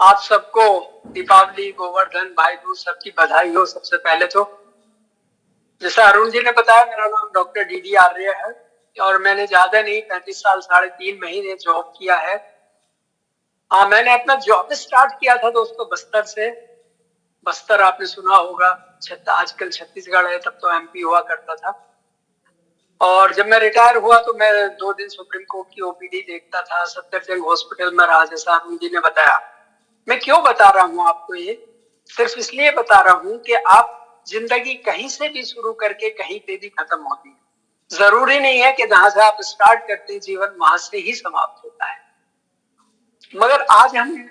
आप सबको दीपावली, गोवर्धन, भाई दूज सबकी बधाई हो। सबसे पहले तो जैसा अरुण जी ने बताया, मेरा नाम डॉक्टर डीडी आर्य है और मैंने ज्यादा नहीं 35 साल 3.5 महीने जॉब किया है। हाँ, मैंने अपना जॉब स्टार्ट किया था दोस्तों बस्तर से। बस्तर आपने सुना होगा, आजकल छत्तीसगढ़ है, तब तो एमपी हुआ करता था। और जब मैं रिटायर हुआ तो मैं 2 दिन सुप्रीम कोर्ट की ओपीडी देखता था, सफदरजंग हॉस्पिटल में रहा, जैसा अरुण जी ने बताया। मैं क्यों बता रहा हूँ आपको ये? सिर्फ इसलिए बता रहा हूँ कि आप जिंदगी कहीं से भी शुरू करके कहीं पे भी खत्म होती है। जरूरी नहीं है कि जहां से आप स्टार्ट करते हैं जीवन वहां से ही समाप्त होता है। मगर आज हम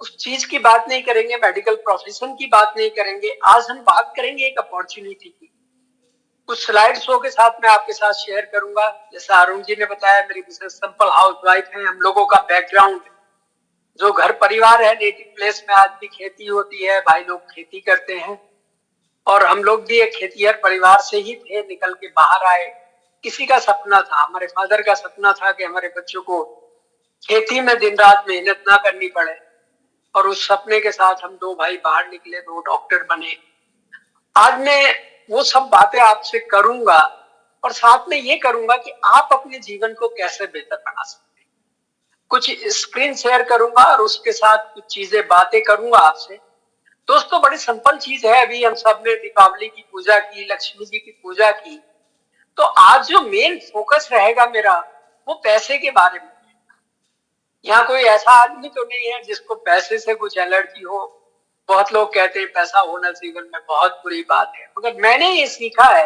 उस चीज की बात नहीं करेंगे, मेडिकल प्रोफेशन की बात नहीं करेंगे। आज हम बात करेंगे एक अपॉर्चुनिटी की। कुछ स्लाइड शो के साथ मैं आपके साथ शेयर करूंगा। जैसा अरुण जी ने बताया, मेरी मिसेस सिंपल हाउस वाइफ है। हम लोगों का बैकग्राउंड जो घर परिवार है, नेटिव प्लेस में आज भी खेती होती है, भाई लोग खेती करते हैं। और हम लोग भी एक खेतीहर परिवार से ही थे, निकल के बाहर आए। किसी का सपना था, हमारे फादर का सपना था कि हमारे बच्चों को खेती में दिन रात मेहनत ना करनी पड़े। और उस सपने के साथ हम 2 भाई बाहर निकले, 2 डॉक्टर बने। आज मैं वो सब बातें आपसे करूंगा और साथ में ये करूंगा कि आप अपने जीवन को कैसे बेहतर बना सकते हैं। कुछ स्क्रीन शेयर करूंगा और उसके साथ कुछ चीजें बातें करूंगा आपसे। दोस्तों, बड़ी सिंपल चीज है। अभी हम सब ने दीपावली की पूजा की, लक्ष्मी जी की पूजा की। तो आज जो मेन फोकस रहेगा मेरा, वो पैसे के बारे में। यहाँ कोई ऐसा आदमी तो नहीं है जिसको पैसे से कुछ एलर्जी हो। बहुत लोग कहते हैं पैसा होना जीवन में बहुत बुरी बात है, मगर मैंने ये सीखा है,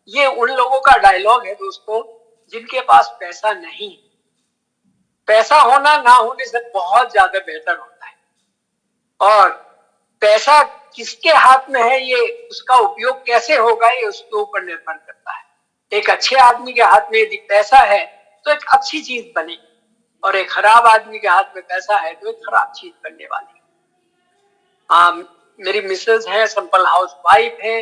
ये उन लोगों का डायलॉग है दोस्तों जिनके पास पैसा नहीं। पैसा होना ना होने से बहुत ज्यादा बेहतर होता है। और पैसा किसके हाथ में है, ये उसका उपयोग कैसे होगा, ये उसके ऊपर निर्भर करता है। एक अच्छे आदमी के हाथ में यदि पैसा है तो एक अच्छी चीज बनेगी, और एक खराब आदमी के हाथ में पैसा है तो एक खराब चीज बनने वाली है। मेरी मिसेज है, सिंपल हाउस वाइफ है।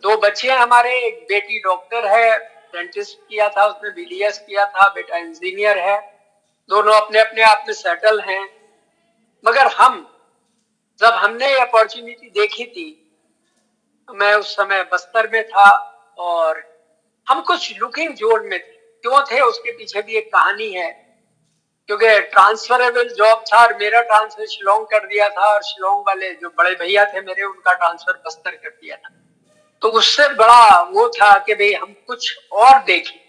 2 बच्चे हैं हमारे। एक बेटी डॉक्टर है, डेंटिस्ट किया था उसने, बीडीएस किया था। बेटा इंजीनियर है। दोनों अपने अपने आप में सेटल हैं। मगर जब हमने ये अपॉर्चुनिटी देखी थी, तो मैं उस समय बस्तर में था और हम कुछ लुकिंग जोन में थे। क्यों थे, उसके पीछे भी एक कहानी है। क्योंकि ट्रांसफरेबल जॉब था और मेरा ट्रांसफर शिलोंग कर दिया था, और शिलोंग वाले जो बड़े भैया थे मेरे, उनका ट्रांसफर बस्तर कर दिया था। तो उससे बड़ा वो था कि भाई हम कुछ और देखें,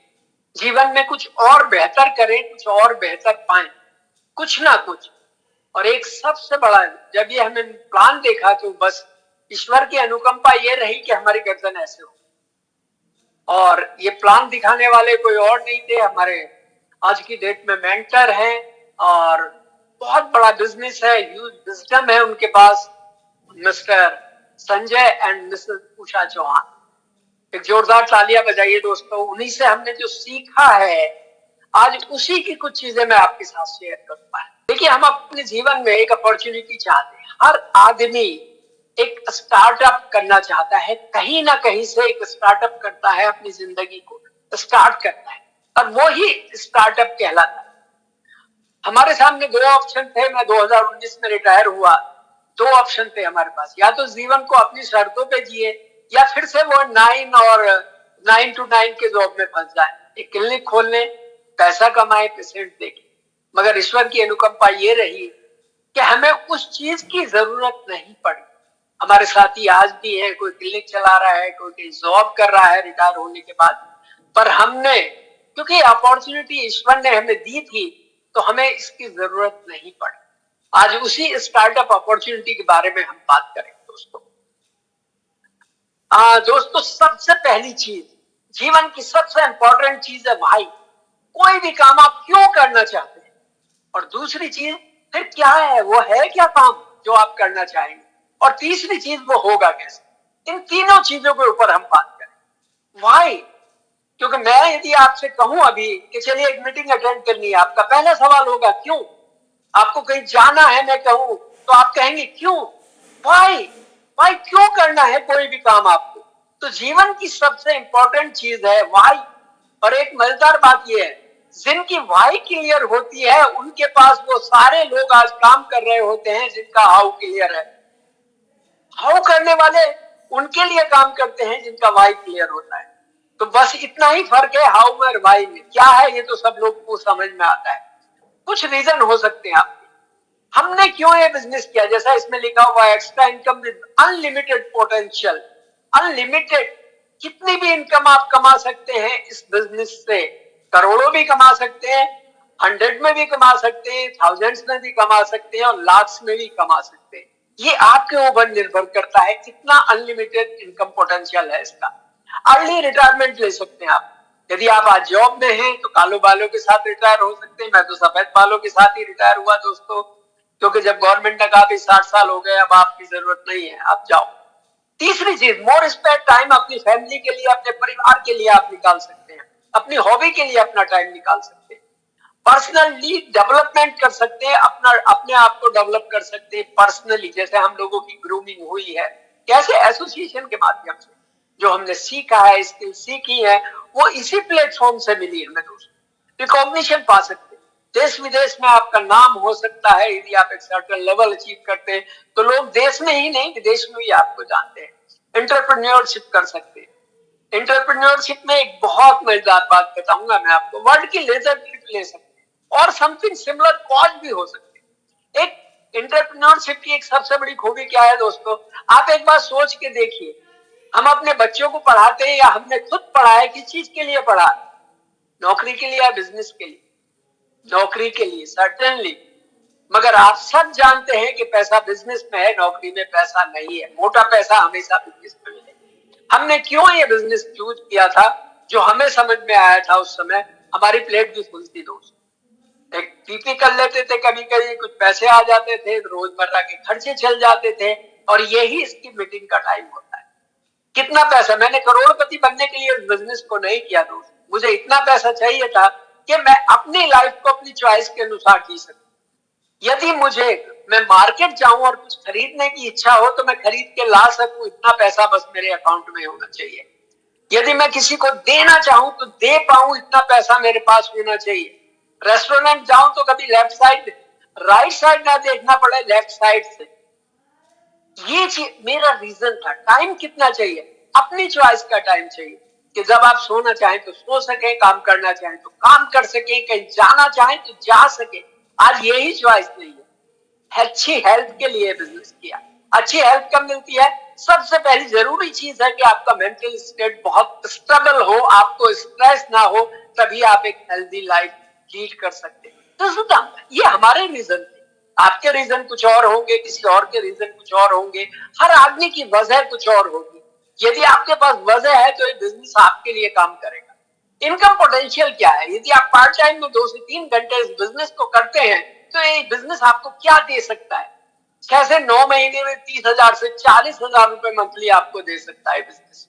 जीवन में कुछ और बेहतर करें, कुछ और बेहतर पाएं, कुछ ना कुछ। और एक सबसे बड़ा, जब ये हमने प्लान देखा तो बस ईश्वर की अनुकंपा ये रही कि हमारी गर्दन ऐसे हो। और ये प्लान दिखाने वाले कोई और नहीं थे, हमारे आज की डेट में मेंटर हैं और बहुत बड़ा बिजनेस है, ह्यूज विजडम है उनके पास। Mister Sanjay and Mrs Usha Chauhan. एक जोरदार तालियां बजाइए दोस्तों। उन्हीं से हमने जो सीखा है, आज उसी की कुछ चीजें मैं आपके साथ शेयर करूंगा। देखिए, हम अपने जीवन में एक अपॉर्चुनिटी चाहते हैं। हर आदमी एक स्टार्टअप करना चाहता है, कहीं ना कहीं से एक स्टार्टअप करता है, अपनी जिंदगी को स्टार्ट करता है, और वो ही स्टार्टअप कहलाता है। हमारे सामने 2 ऑप्शन थे। मैं 2019 में रिटायर हुआ। 2 ऑप्शन थे हमारे पास, या तो जीवन को अपनी शर्तों पे जिए, या फिर से वो 9 to 9 के जॉब में फंस जाए। एक क्लिनिक खोल लें, पैसा कमाए, पेशेंट देखे। मगर ईश्वर की अनुकंपा ये रही कि हमें उस चीज की जरूरत नहीं पड़ी। हमारे साथी आज भी है, कोई क्लिनिक चला रहा है, कोई जॉब कर रहा है रिटायर होने के बाद। पर हमने, क्योंकि अपॉर्चुनिटी ईश्वर ने हमें दी थी, तो हमें इसकी जरूरत नहीं पड़ी। आज उसी स्टार्टअप अपॉर्चुनिटी के बारे में हम बात करेंगे दोस्तों। दोस्तों, सबसे पहली चीज, जीवन की सबसे इंपॉर्टेंट चीज है भाई, कोई भी काम आप क्यों करना चाहते हैं। और दूसरी चीज, फिर क्या है, वो है क्या काम जो आप करना चाहेंगे। और तीसरी चीज, वो होगा कैसे। इन तीनों चीजों के ऊपर हम बात करें। वाई, क्योंकि मैं यदि आपसे कहूं अभी कि चलिए एक मीटिंग अटेंड करनी है, आपका पहला सवाल होगा क्यों। आपको कहीं जाना है, मैं कहूं तो आप कहेंगे क्यों। वाई, वाई क्यों करना है कोई भी काम आपको। तो जीवन की सबसे इंपॉर्टेंट चीज है वाई। और एक मजेदार बात यह है, जिनकी वाई क्लियर होती है उनके पास वो सारे लोग आज काम कर रहे होते हैं जिनका हाउ क्लियर है। हाउ करने वाले उनके लिए काम करते हैं जिनका वाई क्लियर होता है। तो बस इतना ही फर्क है हाउ में और वाई में। क्या है ये तो सब लोग को समझ में आता है। कुछ रीजन हो सकते हैं आपके, हमने क्यों ये बिजनेस किया। जैसा इसमें लिखा हुआ है extra income with unlimited potential. Unlimited कितनी भी इनकम आप कमा सकते हैं इस बिजनेस से। करोड़ों भी कमा सकते हैं, 100 में भी कमा सकते हैं, थाउजेंड्स में भी कमा सकते हैं और लाख्स में भी कमा सकते हैं। ये आपके ऊपर निर्भर करता है कितना अनलिमिटेड इनकम पोटेंशियल है इसका। अर्ली रिटायरमेंट ले सकते हैं आप। यदि आप आज जॉब में हैं तो कालो बालों के साथ रिटायर हो सकते हैं। मैं तो सफेद बालों के साथ ही रिटायर हुआ दोस्तों, क्योंकि जब गवर्नमेंट ने कहा भी 60 साल हो गए अब आपकी जरूरत नहीं है, आप जाओ। तीसरी चीज, मोर स्पेयर टाइम अपनी फैमिली के लिए, अपने परिवार के लिए आप निकाल सकते हैं, अपनी हॉबी के लिए अपना टाइम निकाल सकते हैं, पर्सनली डेवलपमेंट कर सकते हैं, अपने आप को डेवलप कर सकते हैं पर्सनली। जैसे हम लोगों की ग्रूमिंग हुई है, कैसे एसोसिएशन के माध्यम से जो हमने सीखा है, स्किल सीखी है, वो इसी प्लेटफॉर्म से मिली हमें दोस्तों। रिकॉग्निशन पा सकते हैं, देश विदेश में आपका नाम हो सकता है। यदि आप एक सर्टेन लेवल अचीव करते हैं तो लोग देश में ही नहीं विदेश में भी आपको जानते हैं। एंटरप्रेन्योरशिप कर सकते हैं। एंटरप्रेन्योरशिप में एक बहुत मजेदार बात बताऊंगा मैं आपको, वर्ल्ड की लेजर ट्रिप ले सकते हैं और समथिंग सिमिलर कॉज भी हो सकते हैं। एक एंटरप्रेन्योरशिप की एक सबसे बड़ी खूबी क्या है दोस्तों, आप एक बार सोच के देखिए, हम अपने बच्चों को पढ़ाते हैं या हमने खुद पढ़ा है, किस चीज के लिए पढ़ा, नौकरी के लिए या बिजनेस के लिए। नौकरी के लिए सर्टेनली, मगर आप सब जानते हैं कि पैसा बिजनेस में है, नौकरी में पैसा नहीं है। मोटा पैसा हमेशा बिजनेस में मिलेगा। हमने क्यों ये बिजनेस चूज किया था, जो हमें समझ में आया था उस समय, हमारी प्लेट भी फुल थी दोस्त। एक पीपी कर लेते थे, कभी कभी कुछ पैसे आ जाते थे, रोजमर्रा के खर्चे चल जाते थे, और यही इसकी मीटिंग का टाइम होता है। कितना पैसा, मैंने करोड़पति बनने के लिए उस बिजनेस को नहीं किया दोस्त। मुझे इतना पैसा चाहिए था कि मैं अपनी लाइफ को अपनी चॉइस के अनुसार जी सकूं। यदि मैं मार्केट जाऊं और कुछ खरीदने की इच्छा हो तो मैं खरीद के ला सकूं, इतना पैसा बस मेरे अकाउंट में होना चाहिए। यदि मैं किसी को देना चाहूं तो दे पाऊं, इतना पैसा मेरे पास होना चाहिए। रेस्टोरेंट जाऊं तो कभी लेफ्ट साइड राइट साइड ना देखना पड़े, लेफ्ट साइड से। ये चीज मेरा रीजन था। टाइम कितना चाहिए, अपनी चॉइस का टाइम चाहिए, कि जब आप सोना चाहें तो सो सके, काम करना चाहें तो काम कर सके, कहीं जाना चाहें तो जा सके। आज यही चॉइस नहीं है। अच्छी हेल्थ के लिए बिजनेस किया। अच्छी हेल्थ कब मिलती है, सबसे पहली जरूरी चीज है कि आपका मेंटल स्टेट बहुत स्टेबल हो, आपको स्ट्रेस ना हो, तभी आप एक हेल्दी लाइफ लीड कर सकते हैं। तो ये हमारे रीजन थे। आपके रीजन कुछ और होंगे, किसी और के रीजन कुछ और होंगे, हर आदमी की वजह कुछ और होगी। यदि आपके पास वजह है तो ये बिजनेस आपके लिए काम करेगा। इनकम पोटेंशियल क्या है, यदि आप पार्ट टाइम में 2 से 3 घंटे इस बिजनेस को करते हैं तो ये बिजनेस आपको क्या दे सकता है। 6 से 9 महीने में 30,000 से 40,000 रुपए मंथली आपको दे सकता है बिजनेस।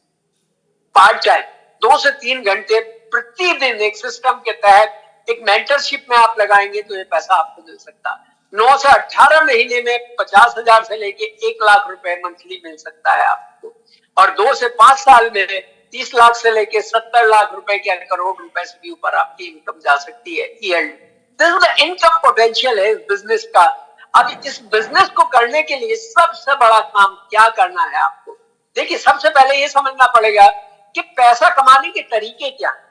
पार्ट टाइम 2 से 3 घंटे प्रतिदिन एक सिस्टम के तहत एक मेंटरशिप में आप लगाएंगे तो ये पैसा आपको मिल सकता है। 9 से 18 महीने में 50,000 से लेके 1 लाख रुपए मंथली मिल सकता है आपको, और 2 से 5 साल में 30 लाख से लेके 70 लाख रुपए के करोड़ रुपए से भी ऊपर आपकी इनकम जा सकती है। This is the income potential है इस बिजनेस का। अब इस बिजनेस को करने के लिए सबसे बड़ा काम क्या करना है आपको, देखिए सबसे पहले ये समझना पड़ेगा कि पैसा कमाने के तरीके क्या है।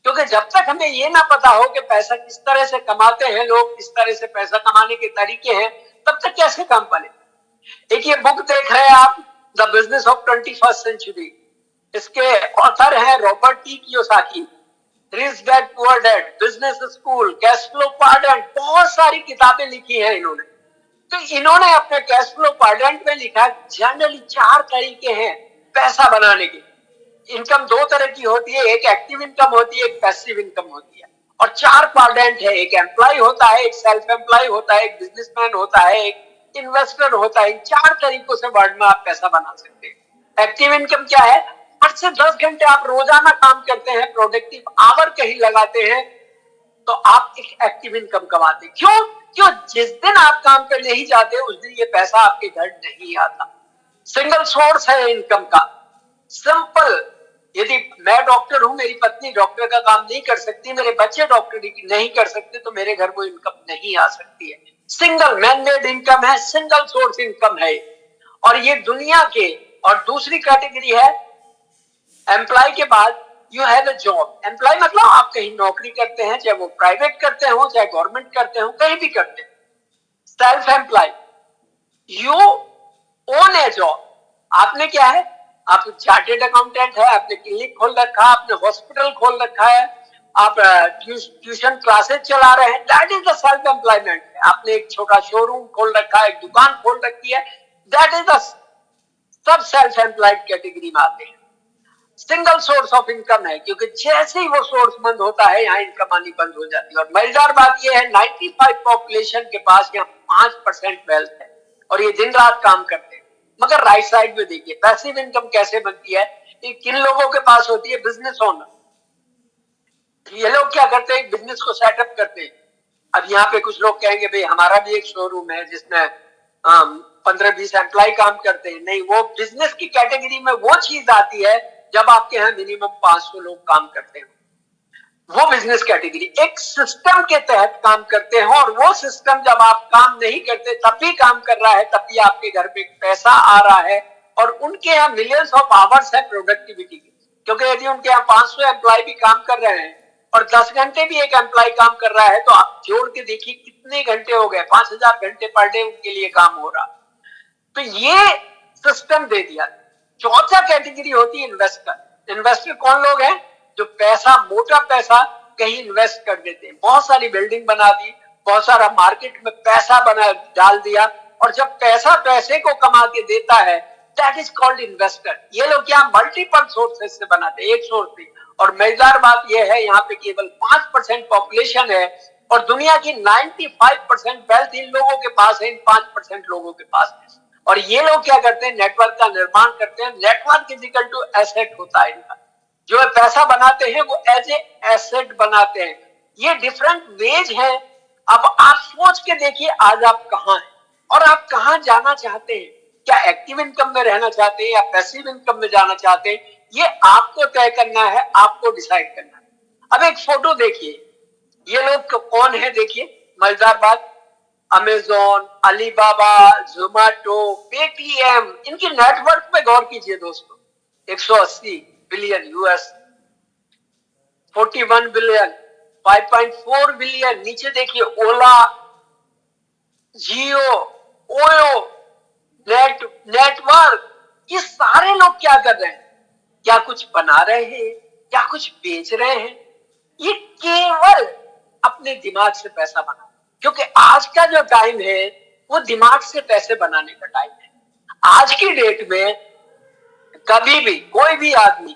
क्योंकि जब तक हमें ये ना पता हो कि पैसा किस तरह से कमाते हैं लोग, किस तरह से पैसा कमाने के तरीके हैं, तब तक कैसे काम पड़े। एक ये बुक देख रहे हैं आप, the business of 21st century. इसके ऑथर हैं Robert T Kiyosaki. Rich dad poor dad, business school, cash flow quadrant, बहुत सारी किताबें लिखी हैं इन्होंने। तो इन्होंने अपने कैश फ्लो क्वाड्रेंट में लिखा जनरली 4 तरीके हैं पैसा बनाने के। इनकम 2 तरह की होती है, एक एक्टिव इनकम होती है, एक पैसिव इनकम होती है, और 4 क्वाड्रेंट है। एक एम्प्लॉय होता है, एक सेल्फ एम्प्लॉय होता है, एक बिजनेसमैन होता है, एक इन्वेस्टर होता है। इन 4 तरीकों से वर्ल्ड में आप पैसा बना सकते हैं। एक्टिव इनकम क्या है, 8 से 10 घंटे आप रोजाना काम करते हैं, प्रोडक्टिव आवर कहीं लगाते हैं, तो आप एक एक्टिव इनकम कमाते हैं। क्यों जिस दिन आप काम पे नहीं जाते उस दिन ये पैसा आपके घर नहीं आता। सिंगल सोर्स है इनकम का, सिंपल। यदि मैं डॉक्टर हूं, मेरी पत्नी डॉक्टर का काम नहीं कर सकती, मेरे बच्चे डॉक्टर नहीं कर सकते, तो मेरे घर को इनकम नहीं आ सकती है। सिंगल मैन मेड इनकम है, सिंगल सोर्स इनकम है। और ये दुनिया के, और दूसरी कैटेगरी है एम्प्लॉय के बाद you have a job. Employ मतलब आप कहीं नौकरी करते हैं, चाहे वो प्राइवेट करते हो चाहे गवर्नमेंट करते हो, कहीं भी करते हैं। Self employ, you own a job. आपने क्या है, आप चार्टेड अकाउंटेंट है, आपने क्लिनिक खोल रखा है, आपने हॉस्पिटल खोल रखा है, आप ट्यूशन क्लासेस चला रहे हैं, that is the self employment. आपने एक छोटा शोरूम खोल रखा है, एक दुकान खोल रखी है, that is the sub self employed category में आते हैं। सिंगल सोर्स ऑफ इनकम है, क्योंकि जैसे ही वो सोर्स बंद होता है, यहाँ इनकम आनी बंद हो जाती है। और मजेदार बात यह है, 95 पॉपुलेशन के पास यहाँ 5% वेल्थ है, और ये दिन रात काम करते हैं। मगर राइट साइड में देखिए पैसिव इनकम कैसे बनती है। ये किन लोगों के पास होती है? Business owner. ये लोग क्या करते हैं, बिजनेस को सेटअप करते हैं। अब यहाँ पे कुछ लोग कहेंगे भाई हमारा भी एक शोरूम है जिसमें 15-20 एम्प्लॉय काम करते हैं। नहीं, वो बिजनेस की कैटेगरी में वो चीज आती है जब आपके यहाँ मिनिमम 500 लोग काम करते हैं, वो बिजनेस कैटेगरी। एक सिस्टम के तहत काम करते हो, और वो सिस्टम जब आप काम नहीं करते तब भी काम कर रहा है, तब भी आपके घर पे पैसा आ रहा है। और उनके यहाँ मिलियंस ऑफ आवर्स है प्रोडक्टिविटी की, क्योंकि यदि उनके यहाँ 500 एम्प्लॉय भी काम कर रहे हैं और 10 घंटे भी एक एम्प्लॉय काम कर रहा है, तो आप जोड़ के देखिए कितने घंटे हो गए, 5000 घंटे पर डे उनके लिए काम हो रहा। तो ये सिस्टम दे दिया। चौथा कैटेगरी होती है इन्वेस्टर। इन्वेस्टर कौन लोग हैं? जो पैसा, मोटा पैसा कहीं इन्वेस्ट कर देते हैं। बहुत सारी बिल्डिंग बना दी, बहुत सारा मार्केट में पैसा बना डाल दिया, और जब पैसा पैसे को कमा के देता है, दैट इज कॉल्ड इन्वेस्टर। ये लोग क्या मल्टीपल सोर्सेस से बनाते हैं, एक सोर्स से। और मजेदार बात यह है, यहाँ पे केवल 5% पॉपुलेशन है, और दुनिया की 95% वेल्थ इन लोगों के पास है, इन 5% लोगों के पास है। और ये लोग क्या करते हैं, नेटवर्क का निर्माण करते हैं। Network is equal to asset होता है इनका। जो पैसा बनाते हैं वो एज ए एसेट बनाते हैं। ये डिफरेंट वेज है। अब आप सोच के देखिए आज आप कहां हैं और आप कहां जाना चाहते हैं। क्या एक्टिव इनकम में रहना चाहते हैं या पैसिव इनकम में जाना चाहते हैं, ये आपको तय करना है, आपको डिसाइड करना है। अब एक फोटो देखिए, ये लोग कौन है देखिए, मजेदार बात। अमेजोन, अलीबाबा, जोमेटो, पेटीएम, इनकी नेटवर्क पे गौर कीजिए दोस्तों। 180 बिलियन यूएस, 41 बिलियन, 5.4 बिलियन। नीचे देखिए ओला, जियो, ओयो, नेटवर्क। ये सारे लोग क्या कर रहे हैं? क्या कुछ बना रहे हैं, क्या कुछ बेच रहे हैं? ये केवल अपने दिमाग से पैसा बना, क्योंकि आज का जो टाइम है वो दिमाग से पैसे बनाने का टाइम है। आज की डेट में कभी भी कोई भी आदमी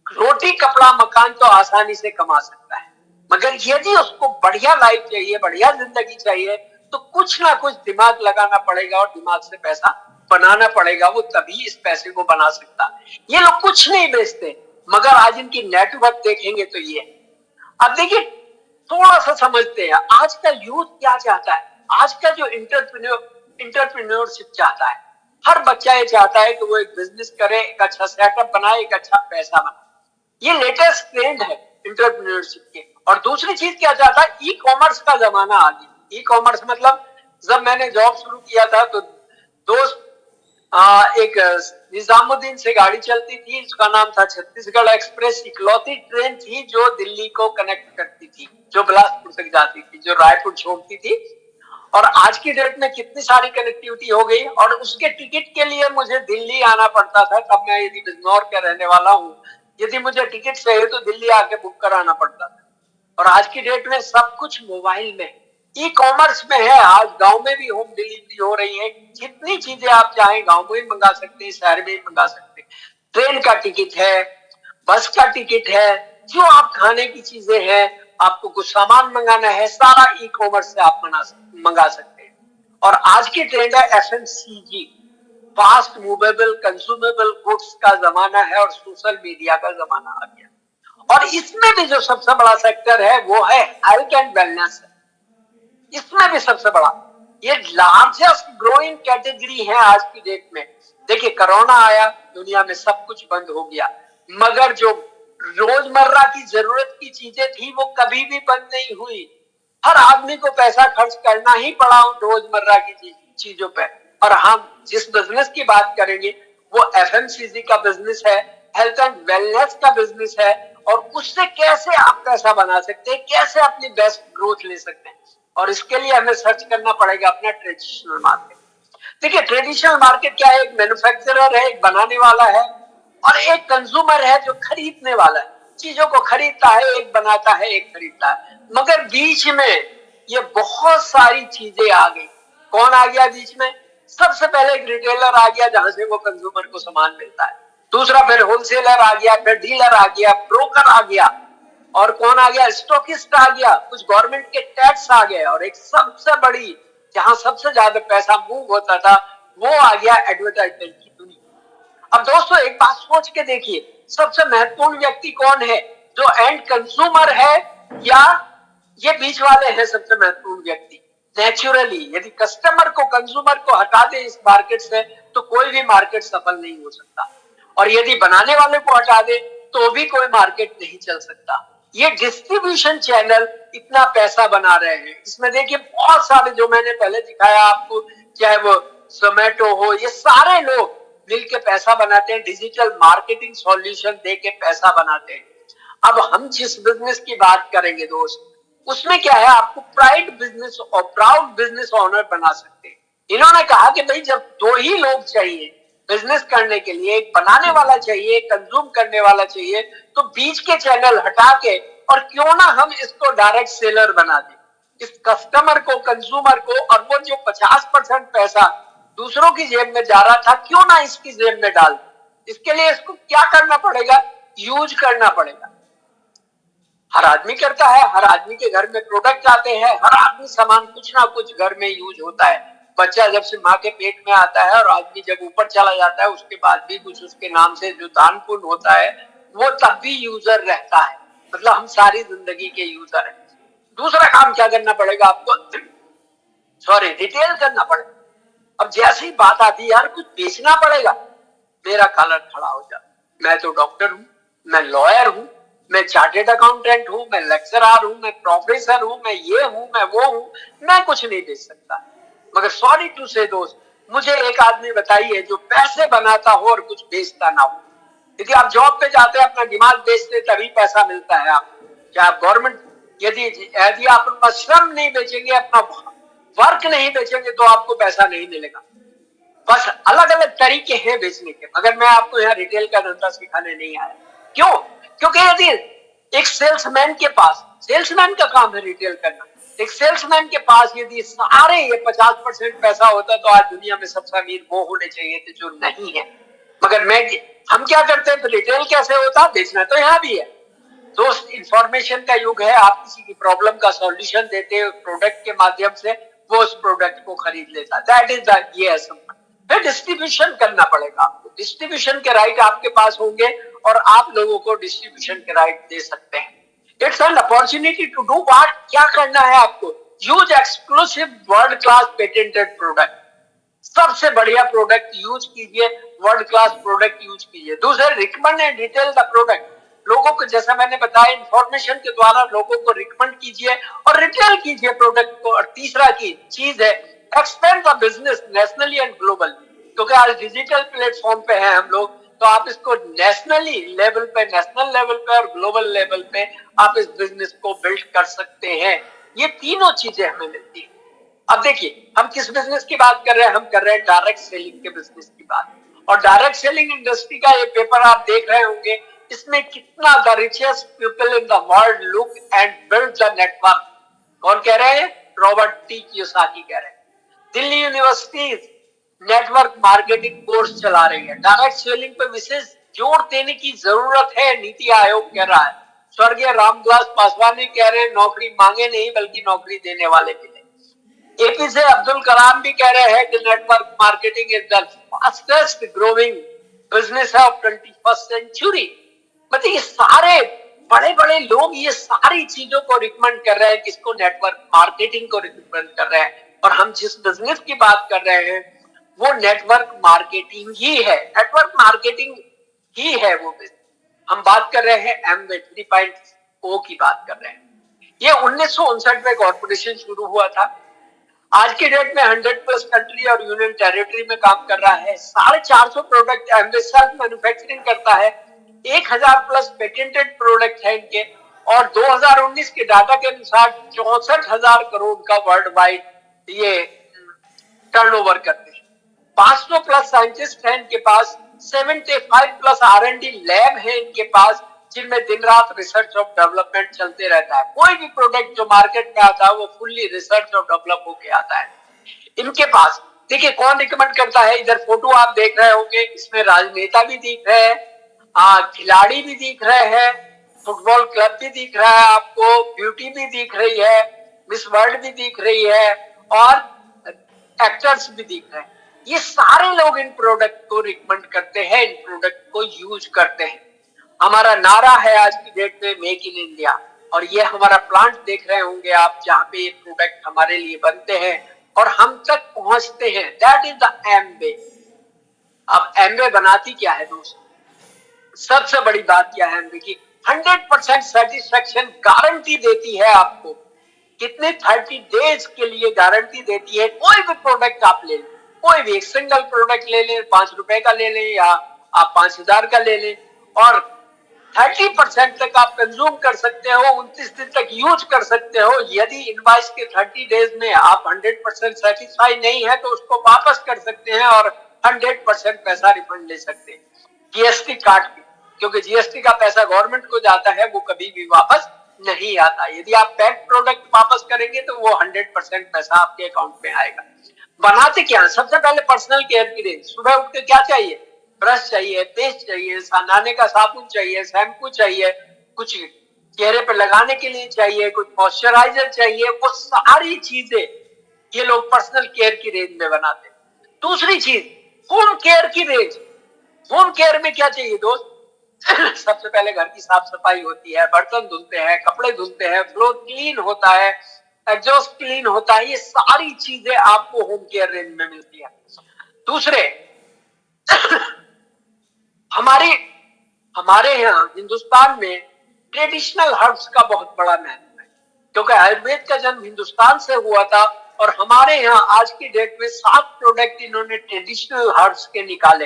रोटी कपड़ा मकान तो आसानी से कमा सकता है, मगर यदि उसको बढ़िया लाइफ चाहिए, बढ़िया जिंदगी चाहिए, तो कुछ ना कुछ दिमाग लगाना पड़ेगा और दिमाग से पैसा बनाना पड़ेगा। वो तभी इस पैसे को बना सकता है। ये लोग कुछ नहीं बेचते, मगर आज इनकी नेटवर्क देखेंगे तो ये। अब देखिए थोड़ा सा समझते हैं आज का यूथ क्या चाहता है। आज का जो इंटरप्रेन्योरशिप चाहता है, हर बच्चा ये चाहता है कि वो एक बिजनेस करे, एक अच्छा सेटअप बनाए, एक अच्छा पैसा बनाए। ये लेटेस्ट ट्रेंड है इंटरप्रेन्योरशिप के। और दूसरी चीज क्या चाहता है, ई कॉमर्स का जमाना आ गया। ई कॉमर्स मतलब जब मैंने जॉब शुरू किया था तो दोस्त एक निजामुद्दीन से गाड़ी चलती थी, उसका नाम था छत्तीसगढ़ एक्सप्रेस। इकलौती ट्रेन थी जो दिल्ली को कनेक्ट करती थी, जो बिलासपुर तक जाती थी, जो रायपुर छोड़ती थी। और आज की डेट में कितनी सारी कनेक्टिविटी हो गई। और उसके टिकट के लिए मुझे दिल्ली आना पड़ता था। तब मैं यदि बिजनौर का रहने वाला हूँ, यदि मुझे टिकट चाहिए तो दिल्ली आके बुक कराना पड़ता था। और आज की डेट में सब कुछ मोबाइल में, ई कॉमर्स में है। आज गांव में भी होम डिलीवरी हो रही है। जितनी चीजें आप चाहें गांव में भी मंगा सकते हैं, शहर में भी मंगा सकते हैं। ट्रेन का टिकट है, बस का टिकट है, जो आप खाने की चीजें हैं, आपको कुछ सामान मंगाना है, सारा ई कॉमर्स से आप मंगा सकते हैं। और आज की ट्रेंड है FMCG, fast movable consumable goods का जमाना है, और सोशल मीडिया का जमाना आ गया। और इसमें भी जो सबसे बड़ा सेक्टर है वो है हेल्थ एंड वेलनेस। इसमें भी सबसे बड़ा, ये लार्जेस्ट ग्रोइंग कैटेगरी है आज की डेट में। देखिए कोरोना आया, दुनिया में सब कुछ बंद हो गया। मगर जो रोजमर्रा की जरूरत की चीजें थी वो कभी भी बंद नहीं हुई। हर आदमी को पैसा खर्च करना ही पड़ा रोजमर्रा की चीजों पे। और हम जिस बिजनेस की बात करेंगे वो एफएमसीजी का बिजनेस है, हेल्थ एंड वेलनेस का बिजनेस है। और उससे कैसे आप पैसा बना सकते हैं, कैसे अपनी बेस्ट ग्रोथ ले सकते हैं, और इसके लिए हमें सर्च करना पड़ेगा अपना ट्रेडिशनल मार्केट। देखिए, ट्रेडिशनल मार्केट क्या है? एक मैन्युफैक्चरर है, एक बनाने वाला है, और एक कंज्यूमर है जो खरीदने वाला है। चीजों को खरीदता है, एक बनाता है, एक खरीदता है। मगर बीच में ये बहुत सारी चीजें आ गई। कौन आ गया बीच में? सबसे पहले एक रिटेलर आ गया जहां से वो कंज्यूमर को सामान मिलता है। दूसरा फिर होलसेलर आ गया, फिर डीलर आ गया, ब्रोकर आ गया, और कौन आ गया? स्टॉकिस्ट आ गया। कुछ गवर्नमेंट के टैक्स आ गए, और एक सबसे बड़ी, जहां सबसे ज्यादा पैसा मूव होता था, वो आ गया एडवर्टाइजमेंट की दुनिया। अब दोस्तों एक बात सोच के देखिए, सबसे महत्वपूर्ण व्यक्ति कौन है? जो एंड कंज्यूमर है, या ये बीच वाले हैं सबसे महत्वपूर्ण व्यक्ति? नेचुरली यदि कस्टमर को, कंज्यूमर को हटा दे इस मार्केट से, तो कोई भी मार्केट सफल नहीं हो सकता। और यदि बनाने वाले को हटा दे तो भी कोई मार्केट नहीं चल सकता। ये डिस्ट्रीब्यूशन चैनल इतना पैसा बना रहे हैं। इसमें देखिए बहुत सारे, जो मैंने पहले दिखाया आपको, चाहे वो जोमेटो हो, ये सारे लोग मिलके पैसा बनाते हैं, डिजिटल मार्केटिंग सॉल्यूशन दे के पैसा बनाते हैं। अब हम जिस बिजनेस की बात करेंगे दोस्त, उसमें क्या है? आपको प्राइड बिजनेस और प्राउड बिजनेस ओनर बना सकते हैं। इन्होंने कहा कि भाई जब दो ही लोग चाहिए बिजनेस करने के लिए, एक बनाने वाला चाहिए, एक कंज्यूम करने वाला चाहिए, तो बीच के चैनल हटा के, और क्यों ना हम इसको डायरेक्ट सेलर बना दें, इस कस्टमर को, कंज्यूमर को, और वो जो 50% पैसा दूसरों की जेब में जा रहा था, क्यों ना इसकी जेब में डाल दें। इसके लिए इसको क्या करना पड़ेगा? यूज करना पड़ेगा। हर आदमी करता है, हर आदमी के घर में प्रोडक्ट आते हैं, हर आदमी सामान कुछ ना कुछ घर में यूज होता है। बच्चा जब से माँ के पेट में आता है और आदमी जब ऊपर चला जाता है, उसके बाद भी कुछ उसके नाम से जो दान पुण्य होता है, वो तब भी यूजर रहता है। मतलब हम सारी जिंदगी के यूजर हैं। दूसरा काम क्या करना पड़ेगा आपको? सॉरी, रिटेल करना पड़ेगा। अब जैसे ही बात आती है यार कुछ बेचना पड़ेगा, मेरा कॉलर खड़ा हो जाता। मैं तो डॉक्टर हूं, मैं लॉयर हूं, मैं चार्टेड अकाउंटेंट हूं, मैं लेक्चरर हूं, मैं प्रोफेसर हूं, मैं ये हूं, मैं वो हूं, मैं कुछ नहीं बेच सकता। मगर सॉरी टू से दोस्त, मुझे एक आदमी बताइए जो पैसे बनाता हो और कुछ बेचता ना हो। यदि आप जॉब पे जाते हैं, अपना दिमाग बेचते, तभी पैसा मिलता है आपको। क्या आप गवर्नमेंट, यदि यदि आप अपना श्रम नहीं बेचेंगे, अपना वर्क नहीं बेचेंगे, तो आपको पैसा नहीं मिलेगा। बस अलग अलग तरीके हैं बेचने के, मगर मैं आपको यहाँ रिटेल का धंधा सिखाने नहीं आया। क्यों? क्योंकि यदि एक सेल्समैन के पास, सेल्समैन का काम है रिटेल करना, एक सेल्समैन के पास यदि सारे ये 50% पैसा होता, तो आज दुनिया में सबसे अमीर वो होने चाहिए थे जो नहीं है। मगर हम क्या करते हैं? तो रिटेल कैसे होता? बेचना तो यहाँ भी है दोस्त। इंफॉर्मेशन का युग है। आप किसी की प्रॉब्लम का सॉल्यूशन देते हैं प्रोडक्ट के माध्यम से, वो उस प्रोडक्ट को खरीद लेता। दैट इज द, ये है सब। फिर डिस्ट्रीब्यूशन करना पड़ेगा आपको। डिस्ट्रीब्यूशन के राइट आपके पास होंगे और आप लोगों को डिस्ट्रीब्यूशन के राइट दे सकते हैं। It's an opportunity to do what? क्या करना है आपको? Use exclusive world class patented product. सबसे बढ़िया प्रोडक्ट यूज कीजिए, वर्ल्ड क्लास प्रोडक्ट यूज कीजिए। दूसरे, recommend and detail the product. लोगों को, जैसा मैंने बताया, इंफॉर्मेशन के द्वारा लोगों को रिकमेंड कीजिए और रिटेल कीजिए प्रोडक्ट को। और तीसरा की चीज है, expand the business nationally and global. क्योंकि आज डिजिटल प्लेटफॉर्म पे हैं हम लोग, तो आप इसको नेशनली लेवल पे, नेशनल लेवल पे और ग्लोबल लेवल पे आप इस बिजनेस को बिल्ड कर सकते हैं। ये तीनों चीजें हमें मिलती है। अब देखिए हम किस बिजनेस की बात कर रहे हैं? हम कर रहे हैं डायरेक्ट सेलिंग के बिजनेस की बात। और डायरेक्ट सेलिंग इंडस्ट्री का ये पेपर आप देख रहे होंगे, इसमें कितना, the richest people in the world look and build the network. कौन कह रहे हैं? रॉबर्ट टी कियोसाकी कह रहे हैं। Delhi university network marketing course चला रही है। डायरेक्ट सेलिंग पे विशेष जोर देने की जरूरत है, नीति आयोग कह रहा है। स्वर्गीय रामविलास पासवान कह रहे हैं, नौकरी मांगे नहीं बल्कि नौकरी देने वाले मिले। एपीजे अब्दुल कलाम भी कह रहे हैं कि network marketing is the fastest growing business of 21st century. मतलब ये सारे बड़े बड़े लोग ये सारी चीजों को रिकमेंड कर रहे हैं, किसको? नेटवर्क मार्केटिंग को रिकमेंड कर रहे हैं। और हम जिस बिजनेस की बात कर रहे हैं वो नेटवर्क मार्केटिंग ही है। नेटवर्क मार्केटिंग ही है वो बिजनेस। हम बात कर रहे हैं एमवे 3.0 की बात कर रहे हैं। ये 1959 में कॉर्पोरेशन शुरू हुआ था। आज की डेट में 100 प्लस कंट्री और यूनियन टेरिटरी में काम कर रहा है। 450 प्रोडक्ट एमवे सेल्फ मैन्युफैक्चरिंग करता है। 1000 प्लस पेटेंटेड प्रोडक्ट है इनके, और 2019 के डाटा के अनुसार 64,000 करोड़ का वर्ल्ड वाइड ये टर्नओवर करते हैं। 500 प्लस साइंटिस्ट हैं इनके पास। 75 प्लस R&D लैब है इनके पास, जिनमें दिन रात रिसर्च और डेवलपमेंट चलते रहता है। कोई भी प्रोडक्ट जो मार्केट में आता है वो फुल्ली रिसर्च और डेवलप होके आता है इनके पास। देखिए कौन रिकमेंड करता है, इधर फोटो आप देख रहे होंगे, इसमें राजनेता भी दिख रहे हैं, खिलाड़ी भी दिख रहे हैं, फुटबॉल क्लब भी दिख रहा है आपको, ब्यूटी भी दिख रही है, मिस वर्ल्ड भी दिख रही है, और एक्टर्स भी दिख रहे हैं। ये सारे लोग इन प्रोडक्ट को रिकमेंड करते हैं, इन प्रोडक्ट को यूज करते हैं। हमारा नारा है आज की डेट में मेक इन इंडिया, और ये हमारा प्लांट देख रहे होंगे आप, जहां पे ये प्रोडक्ट हमारे लिए बनते हैं और हम तक पहुंचते हैं। That is the Amway. अब एमवे बनाती क्या है दोस्तों? सबसे बड़ी बात क्या है एमवे की? 100% सेटिस्फेक्शन गारंटी देती है आपको। कितने 30 डेज के लिए गारंटी देती है। कोई भी प्रोडक्ट आप ले लें, कोई भी एक सिंगल प्रोडक्ट ले लें, 5 रुपए का ले लें या आप 5,000 का ले लें, और 30% तक आप कंज्यूम कर सकते हो, 29 दिन तक यूज कर सकते हो। यदि इनवॉइस के 30 डेज में आप 100% सेटिस्फाई नहीं है तो उसको वापस कर सकते हैं और 100% पैसा रिफंड ले सकते हैं जीएसटी काट के, क्योंकि जीएसटी का पैसा गवर्नमेंट को जाता है, वो कभी भी वापस नहीं आता। यदि आप पैक प्रोडक्ट वापस करेंगे तो वो 100% पैसा आपके अकाउंट में आएगा। बनाते क्या? सबसे पहले पर्सनल केयर की रेंज। सुबह उठ के क्या चाहिए? ब्रश चाहिए, पेस्ट चाहिए, नहाने का साबुन चाहिए, शैम्पू चाहिए, कुछ चेहरे पे लगाने के लिए चाहिए, कुछ मॉइस्चराइजर चाहिए, वो सारी चीजें ये लोग पर्सनल केयर की रेंज में बनाते हैं। दूसरी चीज, होम केयर की रेंज। होम केयर में क्या चाहिए दोस्त? सबसे पहले घर की साफ सफाई होती है, बर्तन धुलते हैं, कपड़े धुलते हैं, फ्लोर क्लीन होता है, एग्जॉस्ट क्लीन होता है। ये सारी चीजें आपको होम केयर रेंज में मिलती है। दूसरे, हमारे हमारे यहाँ हिंदुस्तान में ट्रेडिशनल हर्ब्स का बहुत बड़ा महत्व है, क्योंकि आयुर्वेद का जन्म हिंदुस्तान से हुआ था, और हमारे यहाँ आज की डेट में 7 प्रोडक्ट इन्होंने ट्रेडिशनल हर्ब्स के निकाले।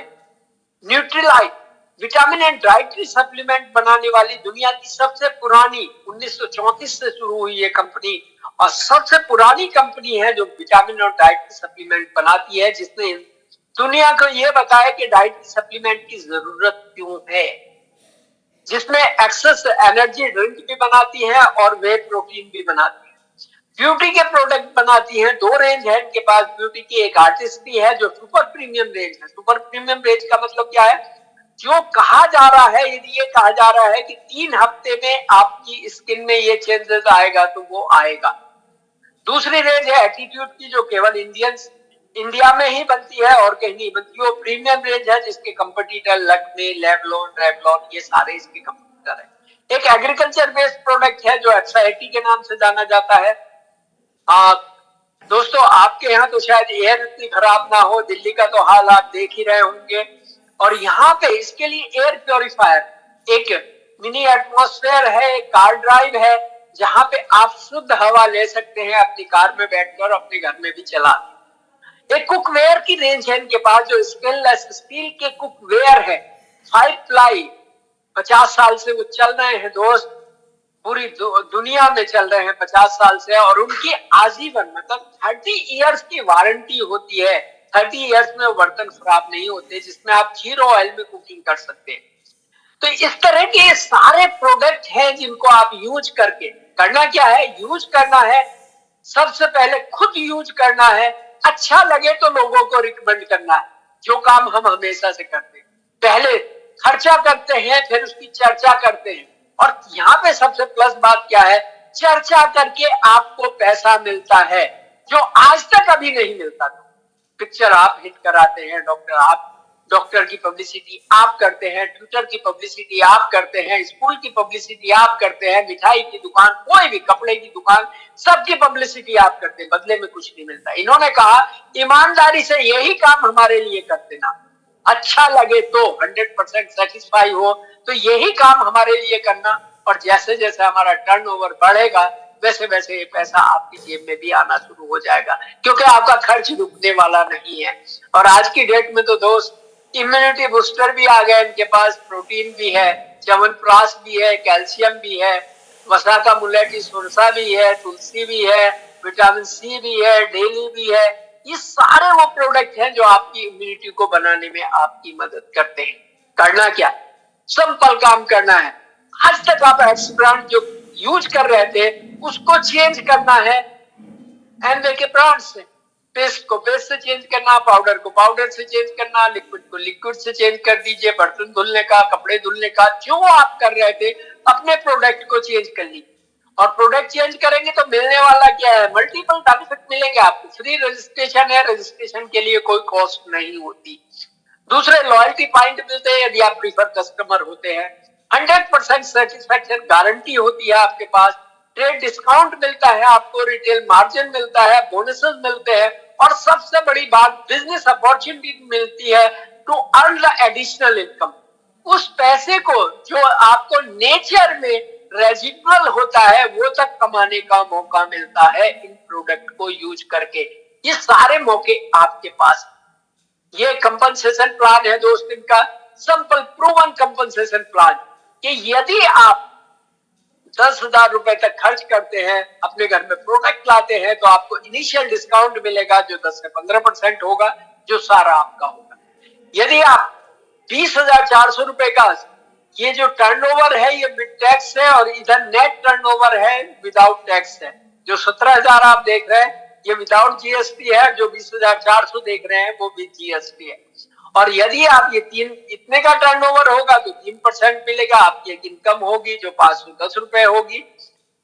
Nutrilite vitamin and dietary supplement बनाने वाली दुनिया की सबसे पुरानी, 1934 से शुरू हुई ये कंपनी, और सबसे पुरानी कंपनी है जो विटामिन और डाइटरी सप्लीमेंट बनाती है, जिसने दुनिया को ये बताया कि डाइटरी सप्लीमेंट की जरूरत क्यों है, जिसमें एक्सेस एनर्जी ड्रिंक भी बनाती है और वे प्रोटीन भी बनाती है। ब्यूटी के प्रोडक्ट बनाती है। 2 रेंज है इनके पास ब्यूटी की। एक आर्टिस्ट्री है जो सुपर प्रीमियम रेंज है। सुपर प्रीमियम रेंज का मतलब क्या है? जो कहा जा रहा है, यदि ये कहा जा रहा है कि 3 हफ्ते में आपकी स्किन में ये चेंजेस आएगा तो वो आएगा। दूसरी रेंज है एटीट्यूड की, जो केवल इंडिया में ही बनती है और कहीं नहीं बनती। वो प्रीमियम रेंज है जिसके कंपटीटर लक्मे, लेवलॉन, रेवलॉन, ये सारे इसके कंपटीटर है। एक एग्रीकल्चर बेस्ड प्रोडक्ट है जो एक्साइटी के नाम से जाना जाता है। दोस्तों आपके यहाँ तो शायद एयर इतनी खराब ना हो, दिल्ली का तो हाल आप देख ही रहे होंगे, और यहाँ पे इसके लिए एयर प्योरीफायर, एक मिनी एटमॉस्फेयर है, एक कार ड्राइव है, जहां पे आप शुद्ध हवा ले सकते हैं अपनी कार में बैठकर, अपने घर में भी चला। एक कुकवेयर की रेंज है इनके पास, जो स्टेनलेस स्टील के कुकवेयर है, 5 प्लाई, 50 साल से वो चल रहे हैं दोस्त, पूरी दुनिया में चल रहे हैं 50 साल से, और उनकी आजीवन मतलब 30 इयर्स की वारंटी होती है। 30 इयर्स में बर्तन खराब नहीं होते, जिसमें आप 0 ऑयल में कुकिंग कर सकते हैं। तो इस तरह के सारे प्रोडक्ट हैं जिनको आप यूज करके, करना क्या है? यूज करना है। सबसे पहले खुद यूज करना है, अच्छा लगे तो लोगों को रिकमेंड करना है, जो काम हम हमेशा से करते हैं। पहले खर्चा करते हैं, फिर उसकी चर्चा करते हैं, और यहाँ पे सबसे प्लस बात क्या है? चर्चा करके आपको पैसा मिलता है, जो आज तक अभी नहीं मिलता था। पिक्चर आप हिट कराते हैं, डॉक्टर की पब्लिसिटी आप करते हैं, ट्विटर की पब्लिसिटी आप करते हैं, स्कूल की पब्लिसिटी आप करते हैं, मिठाई की दुकान, कोई भी कपड़े की दुकान, सबकी पब्लिसिटी आप करते हैं, बदले में कुछ नहीं मिलता। इन्होंने कहा ईमानदारी से यही काम हमारे लिए करते ना, अच्छा लगे तो 100% सेटिस्फाई हो, तो यही काम हमारे लिए करना। और जैसे जैसे हमारा टर्नओवर बढ़ेगा वैसे वैसे ये पैसा आपकी जेब में भी आना शुरू हो जाएगा, क्योंकि आपका खर्च रुकने वाला नहीं है। और आज की डेट में तो दोस्त इम्यूनिटी बूस्टर भी आ गए, इनके पास प्रोटीन भी है, च्यवनप्राश भी है, कैल्शियम भी है, वसा का मूल्य की सुरसा भी है, तुलसी भी है, विटामिन सी भी है, डेली भी है। ये सारे वो प्रोडक्ट हैं जो आपकी इम्यूनिटी को बनाने में आपकी मदद करते हैं। करना क्या, सिंपल काम करना है। आज तक आप एक्स ब्रांड जो यूज कर रहे थे उसको चेंज करना है एमवे के ब्रांड से। पेस्ट को पेस्ट से चेंज करना, पाउडर को पाउडर से चेंज करना, लिक्विड को लिक्विड से चेंज कर दीजिए। बर्तन धुलने का, कपड़े धुलने का, जो आप कर रहे थे अपने प्रोडक्ट को चेंज कर लीजिए। और प्रोडक्ट चेंज करेंगे तो मिलने वाला क्या है, मल्टीपल बेनिफिट मिलेंगे आपको। फ्री रजिस्ट्रेशन है, रजिस्ट्रेशन के लिए कोई कॉस्ट नहीं होती। दूसरे लॉयल्टी पॉइंट मिलते हैं यदि आप प्रीफर कस्टमर होते हैं। 100% सेटिस्फेक्शन गारंटी होती है आपके पास। ट्रेड डिस्काउंट मिलता है आपको, रिटेल मार्जिन मिलता है, बोनसेस मिलते हैं, और सबसे बड़ी बात बिजनेस अपॉर्चुनिटी मिलती है to earn the additional income. उस पैसे को जो आपको नेचर में रेजिडुअल होता है वो तक कमाने का मौका मिलता है इन प्रोडक्ट को यूज करके। ये सारे मौके आपके पास। ये कंपनसेशन प्लान है दोस्त, इनका सिंपल प्रूवन कंपनसेशन प्लान, कि यदि आप 10,000 रुपए तक खर्च करते हैं, अपने घर में प्रोडक्ट लाते हैं, तो आपको इनिशियल डिस्काउंट मिलेगा जो 10 से 15% होगा, जो सारा आपका होगा। यदि आप 20,400 रुपए का ये जो टर्नओवर है ये विद टैक्स है, और इधर नेट टर्नओवर है विदाउट टैक्स है। जो 17,000 आप देख रहे हैं ये विदाउट जीएसटी है, जो 20,400 देख रहे हैं वो विद जीएसटी है। और यदि आप ये इतने का टर्नओवर होगा तो 3% मिलेगा, आपकी एक इनकम होगी जो 510 रुपए होगी।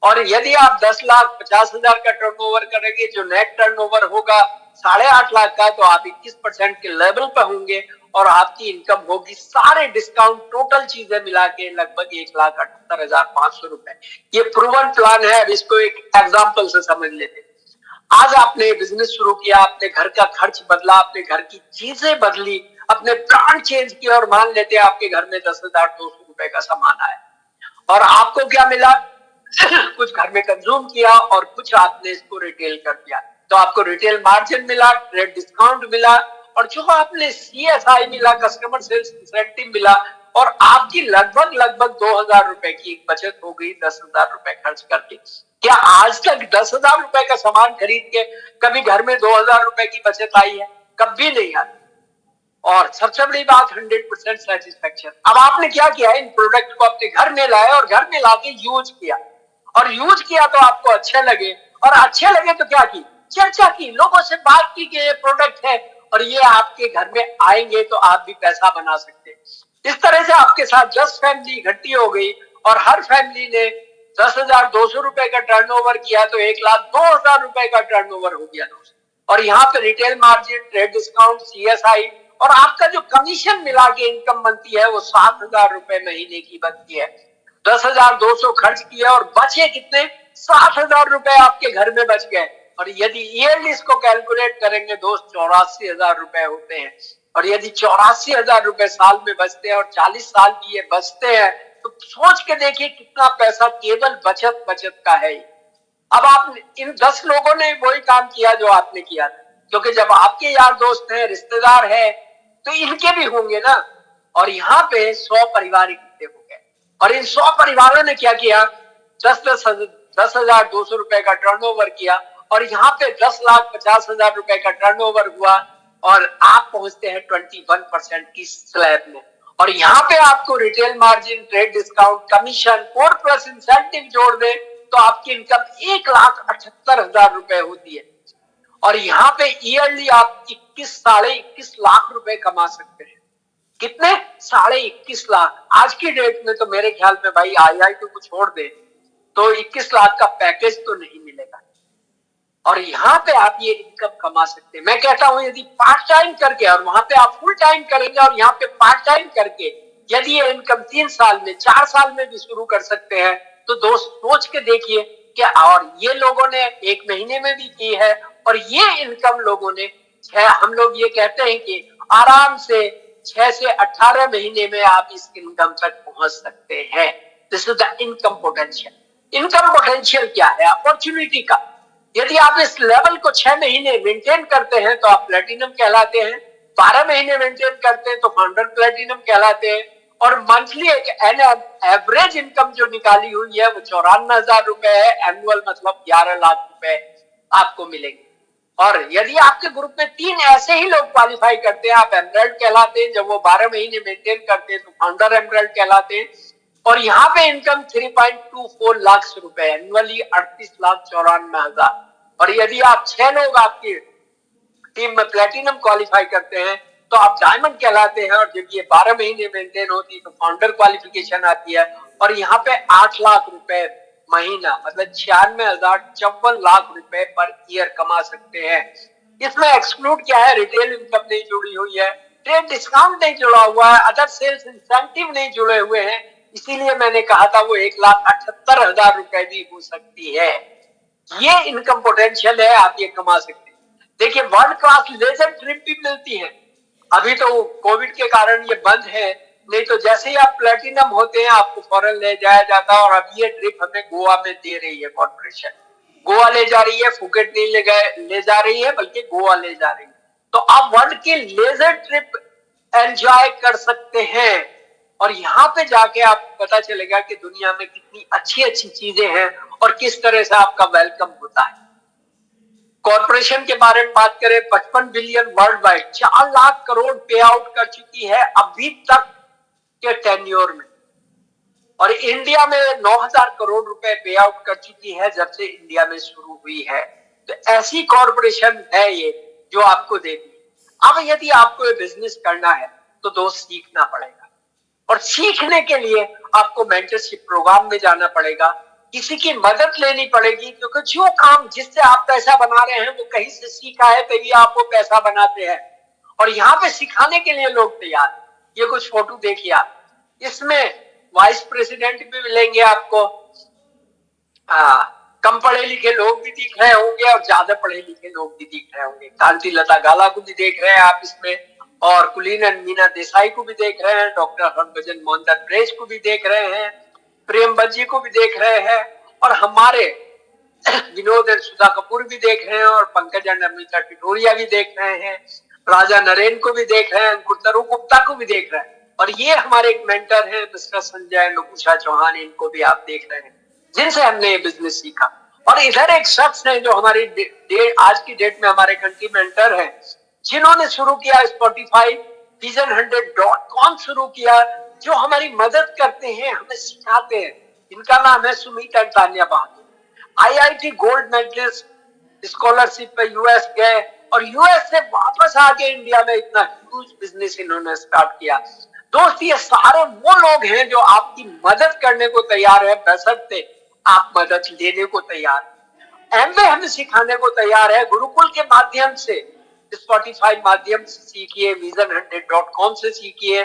और यदि आप 10,50,000 का टर्नओवर करेंगे, जो नेट टर्नओवर होगा 8.5 लाख का, तो आप 21% के लेवल पे होंगे, और आपकी इनकम होगी सारे डिस्काउंट टोटल चीजें मिला के लगभग 1,78,500 रुपए। ये प्रूवन प्लान है। अब इसको एक एग्जाम्पल से समझ लेते। आज आपने बिजनेस शुरू किया, अपने घर का खर्च बदला, अपने घर की चीजें बदली, अपने ब्रांड चेंज किया, और मान लेते हैं आपके घर में 10,200 रुपए का सामान आया, और आपको क्या मिला कुछ घर में कंज्यूम किया और कुछ आपने इसको रिटेल कर दिया, तो आपको रिटेल मार्जिन मिला, ट्रेड डिस्काउंट मिला, और जो आपने सीएसआई मिला, कस्टमर सेल्स इंसेंटिव मिला, और आपकी लगभग लगभग 2,000 रुपए की एक बचत हो गई 10,000 रुपए खर्च करके। क्या आज तक 10,000 रुपए का सामान खरीद के कभी घर में 2,000 रुपए की बचत आई है? कभी नहीं आई। और सबसे बड़ी बात 100% सेटिस्फेक्शन। अब आपने क्या किया, इन प्रोडक्ट को अपने घर में लाए और घर में लाके यूज किया, और यूज किया तो आपको अच्छे लगे, और अच्छे लगे तो क्या की, चर्चा की, लोगों से बात की कि ये प्रोडक्ट है और ये आपके घर में आएंगे तो आप भी पैसा बना सकते हैं। इस तरह से आपके साथ 10 फैमिली इकट्ठी हो गई, और हर फैमिली ने 10,200 रुपए का टर्नओवर किया, तो 1,02,000 रुपए का टर्नओवर हो गया दोस्त। और यहाँ पे retail margin, trade discount, CSI, और आपका जो कमीशन मिला के इनकम बनती है वो 7,000 रुपए महीने की बनती है। 10,200 खर्च किया और बचे कितने, 60,000 रुपए आपके घर में बच गए। और यदि ईयरली इसको कैलकुलेट करेंगे दोस्त, 84,000 रुपए होते हैं। और यदि 84,000 रुपए साल में बचते हैं और 40 साल की ये बचते हैं, तो सोच के देखिए कितना पैसा केवल बचत बचत का है। अब आप इन 10 लोगों ने वही काम किया जो आपने किया था, क्योंकि जब आपके यार दोस्त हैं, रिश्तेदार हैं, तो इनके भी होंगे ना। और यहाँ पे 100 परिवार इकट्ठे हो गए, और इन 100 परिवारों ने क्या किया, 10,200 रुपए का टर्नओवर किया, और यहाँ पे 10,50,000 रुपए का टर्नओवर हुआ, और आप पहुंचते हैं 21% की स्लैब में। और यहाँ पे आपको retail margin, trade discount, commission, core plus incentive जोड़ दे तो आपकी इनकम 1,78,000 रुपए होती है। और यहाँ पे ईयरली आप 21 लाख रुपए कमा सकते हैं। कितने, 21 लाख। आज की डेट में तो मेरे ख्याल में भाई आईआईटी को छोड़ दे तो 21 लाख का पैकेज तो नहीं मिलेगा। और यहाँ पे आप ये इनकम कमा सकते हैं। मैं कहता हूं यदि पार्ट टाइम करके, और वहां पे आप फुल टाइम करेंगे, और यहाँ पे पार्ट टाइम करके यदि ये इनकम 3 साल में, 4 साल में भी शुरू कर सकते हैं, तो दोस्त सोच के देखिए क्या। और ये लोगों ने 1 महीने में भी की है, और ये इनकम लोगों ने हम लोग ये कहते हैं कि आराम से 6 से 18 महीने में आप इस इनकम तक पहुंच सकते हैं। This is the income potential. Income potential क्या है? अपॉर्चुनिटी का। यदि आप इस लेवल को 6 महीने मेंटेन करते हैं तो आप प्लेटिनम कहलाते हैं, 12 महीने मेंटेन करते हैं तो फाउंडर प्लेटिनम कहलाते हैं, और मंथली एक एवरेज इनकम जो निकाली हुई है वो 94,000 रुपए है। एनुअल मतलब 11 लाख रुपए आपको मिलेंगे। और यदि आपके ग्रुप में 3 ऐसे ही लोग क्वालिफाई करते हैं, आप एमरल्ड कहलाते हैं। जब वो 12 महीने मेंटेन करते हैं तो फाउंडर एमरल्ड कहलाते हैं। और यहाँ पे इनकम 3.24 लाख रुपए, एनुअली 38,94,000। और यदि आप 6 लोग आपकी टीम में प्लेटिनम क्वालिफाई करते हैं तो आप डायमंड कहलाते हैं। और जब ये 12 महीने मेंटेन होती है तो फाउंडर क्वालिफिकेशन आती है। और यहाँ पे 8 लाख रुपए महीना मतलब 96,54 लाख रुपए पर ईयर कमा सकते हैं। इसमें एक्सक्लूड क्या है? रिटेल इनकम नहीं जुड़ी हुई है, ट्रेड डिस्काउंट नहीं जुड़ा हुआ है, अदर सेल्स इंसेंटिव नहीं जुड़े हुए हैं। इसीलिए मैंने कहा था वो 1,78,000 रुपए भी हो सकती है। ये इनकम पोटेंशियल है, आप ये कमा सकते हैं। देखिए, वर्ल्ड क्लास लेजर ट्रिप भी मिलती है। अभी तो कोविड के कारण ये बंद है, नहीं तो जैसे ही आप प्लेटिनम होते हैं आपको फॉरेन ले जाया जाता है। और अब ये ट्रिप हमें गोवा में दे रही है कॉर्पोरेशन, गोवा ले जा रही है, फुकेट नहीं ले जा रही है, बल्कि गोवा ले जा रही है। तो आप वर्ल्ड की लेजर ट्रिप एंजॉय कर सकते हैं। और यहाँ पे जाके आपको पता चलेगा कि दुनिया में कितनी अच्छी अच्छी चीजें हैं और किस तरह से आपका वेलकम होता है। कॉर्पोरेशन के बारे में बात करें, 55 billion world wide, 4 lakh crore पे आउट कर चुकी है अभी तक के टेन्योर में। और इंडिया में 9,000 करोड़ रुपए पे आउट कर चुकी है जब से इंडिया में शुरू हुई है। तो ऐसी कॉर्पोरेशन है ये जो आपको देती है। अब यदि आपको ये बिजनेस करना है तो दोस्त सीखना पड़ेगा, और सीखने के लिए आपको मेंटरशिप प्रोग्राम में जाना पड़ेगा, किसी की मदद लेनी पड़ेगी, क्योंकि जो काम जिससे आप पैसा बना रहे हैं वो कहीं से सीखा है तभी आप वो पैसा बनाते हैं। और यहाँ पे सिखाने के लिए लोग तैयार हैं। ये कुछ फोटो देखिए आप, इसमें वाइस प्रेसिडेंट भी मिलेंगे आपको। कम पढ़े लिखे लोग भी दिख रहे होंगे और ज्यादा पढ़े लिखे लोग भी दिख रहे होंगे। कांति लता गाला को भी देख रहे हैं आप इसमें, और कुलीन एंड मीना देसाई को भी देख रहे हैं, डॉक्टर हरभजन मोहन ब्रेज को भी देख रहे हैं, प्रेम बज्जी को भी देख रहे हैं, और हमारे विनोद एंड सुधा कपूर भी देख रहे हैं, और पंकज एंड अमृता टिटोरिया भी देख रहे हैं, राजा नरेन को भी देख रहे हैं, अंकुर गुप्ता को भी देख रहे हैं। और ये हमारे एक मेंटर हैं मिस्टर संजय नुपुषा चौहान, इनको भी आप देख रहे हैं, जिनसे हमने ये बिजनेस सीखा। और इधर एक शख्स है जो हमारी आज की डेट में हमारे कंट्री मेंटर है, जिन्होंने शुरू किया स्पॉटिफाई, vision100.com शुरू किया, जो हमारी मदद करते हैं, हमें सिखाते हैं। इनका नाम है Sumit and Tanya Bahadur. IIT gold medalist, scholarship पे यूएस गए और यूएस से वापस आके इंडिया में इतना ह्यूज बिजनेस इन्होंने स्टार्ट किया। दोस्त, ये सारे वो लोग हैं जो आपकी मदद करने को तैयार है, बशर्ते आप मदद लेने को तैयार है। एमवे हमें सिखाने को तैयार है, गुरुकुल के माध्यम से, स्पॉटिफाई माध्यम से सीखिए, vision100.com से सीखिए,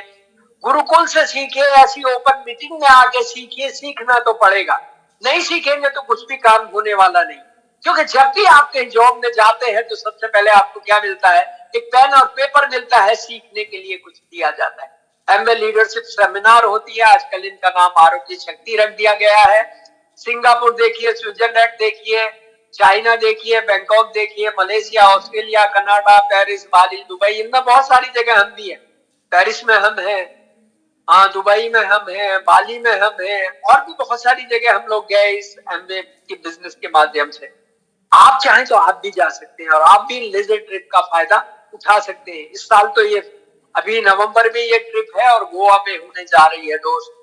गुरुकुल से सीखिए, ऐसी ओपन मीटिंग में आके सीखिए। सीखना तो पड़ेगा, नहीं सीखेंगे तो कुछ भी काम होने वाला नहीं। क्योंकि जब भी आप कहीं जॉब में जाते हैं तो सबसे पहले आपको क्या मिलता है? एक पेन और पेपर मिलता है, सीखने के लिए कुछ दिया जाता है। एमए लीडरशिप सेमिनार होती है, आजकल इनका नाम आरोग्य शक्ति रख दिया गया है। सिंगापुर देखिए, स्विट्जरलैंड देखिए, चाइना देखिए, बैंकॉक देखिए, मलेशिया, ऑस्ट्रेलिया, कनाडा, पेरिस, बाली, दुबई, इनमें बहुत सारी जगह हम भी हैं। पेरिस में हम हैं, हाँ, दुबई में हम हैं, बाली में हम हैं, और भी बहुत सारी जगह हम लोग गए इस एमवे के बिजनेस के माध्यम से। आप चाहें तो आप भी जा सकते हैं और आप भी लेजर ट्रिप का फायदा उठा सकते हैं। इस साल तो ये अभी नवंबर में ये ट्रिप है और गोवा में होने जा रही है दोस्त।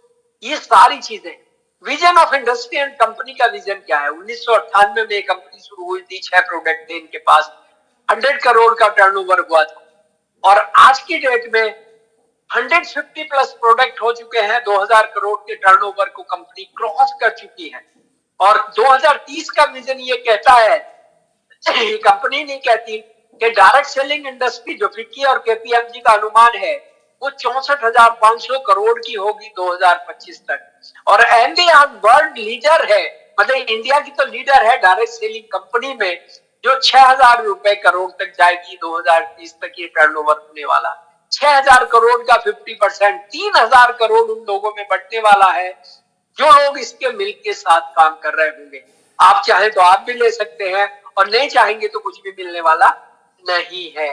ये सारी चीजें, vision of industry and company का विजन क्या है? 1998 में कंपनी शुरू हुई थी, 6 प्रोडक्ट थे इनके पास, 100 करोड़ का टर्नओवर हुआ था। और आज की डेट में 150 प्लस प्रोडक्ट हो चुके हैं, 2000 करोड़ के टर्नओवर को कंपनी क्रॉस कर चुकी है। और 2030 का विजन ये कहता है, ये कंपनी नहीं कहती, कि डायरेक्ट सेलिंग इंडस्ट्री जो फिक्की और केपीएमजी का अनुमान है वो 64,500 करोड़ की होगी 2025 तक। और एमबीआर वर्ल्ड लीडर है, मतलब इंडिया की तो लीडर है डायरेक्ट सेलिंग कंपनी में, जो 6,000 रुपए करोड़ तक जाएगी 2030 तक ये टर्नओवर होने वाला। 6,000 करोड़ का 50%, 3,000 करोड़ उन लोगों में बंटने वाला है जो लोग इसके मिल्क के साथ काम कर रहे होंगे। आप चाहे तो आप भी ले सकते हैं, और नहीं चाहेंगे तो कुछ भी मिलने वाला नहीं है।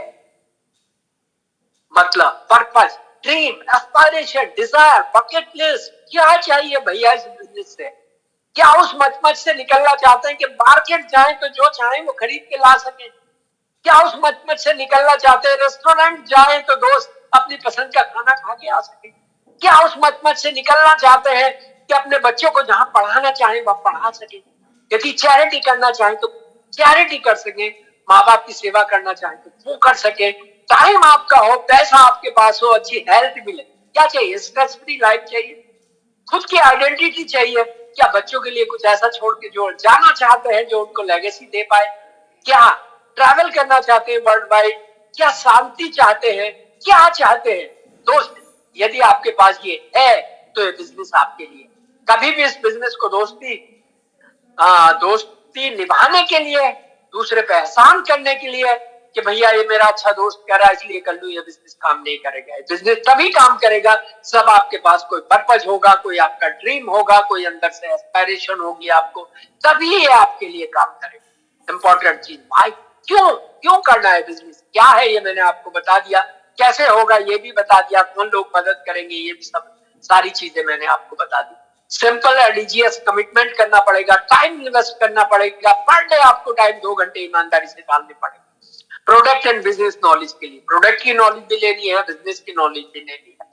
मतलब purpose, dream, aspiration, desire, bucket list, क्या चाहिए भैया इस बिजनेस से? क्या उस मचमच से निकलना चाहते हैं कि मार्केट जाए तो जो चाहे वो खरीद के ला सके? क्या उस मचमच से निकलना चाहते हैं रेस्टोरेंट जाए तो दोस्त अपनी पसंद का खाना खा के आ सके? क्या उस मचमच से निकलना चाहते हैं कि अपने बच्चों को जहां पढ़ाना चाहे वह पढ़ा सके? यदि चैरिटी करना चाहे तो चैरिटी कर सके, माँ बाप की सेवा करना चाहे तो वो कर सके, टाइम आपका हो, पैसा आपके पास हो, अच्छी हेल्थ मिले, क्या चाहिए? स्ट्रेस फ्री लाइफ चाहिए, खुद की आइडेंटिटी चाहिए। क्या बच्चों के लिए कुछ ऐसा छोड़ के जो जाना चाहते हैं जो उनको लेगेसी दे पाए? क्या ट्रैवल करना चाहते हैं वर्ल्ड वाइड? क्या शांति चाहते हैं? क्या चाहते हैं? दोस्त, यदि आपके पास ये है तो ये बिजनेस आपके लिए। कभी भी इस बिजनेस को दोस्ती निभाने के लिए, दूसरे पे एहसान करने के लिए कि भैया ये मेरा अच्छा दोस्त कह रहा है इसलिए कर लूं, ये बिजनेस काम नहीं करेगा। बिजनेस तभी काम करेगा सब आपके पास कोई पर्पज होगा, कोई आपका ड्रीम होगा, कोई अंदर से एस्पायरेशन होगी आपको, तभी ये आपके लिए काम करेगा। इंपॉर्टेंट चीज भाई, क्यों क्यों करना है बिजनेस, क्या है ये मैंने आपको बता दिया, कैसे होगा ये भी बता दिया, कौन लोग मदद करेंगे ये भी सब सारी चीजें मैंने आपको बता दी। सिंपल एडिजियस कमिटमेंट करना पड़ेगा, टाइम इन्वेस्ट करना पड़ेगा, पर डे आपको टाइम 2 घंटे ईमानदारी से डालने पड़ेगा। प्रोडक्ट एंड बिजनेस नॉलेज के लिए, प्रोडक्ट की नॉलेज भी लेनी है, बिजनेस की नॉलेज भी लेनी है।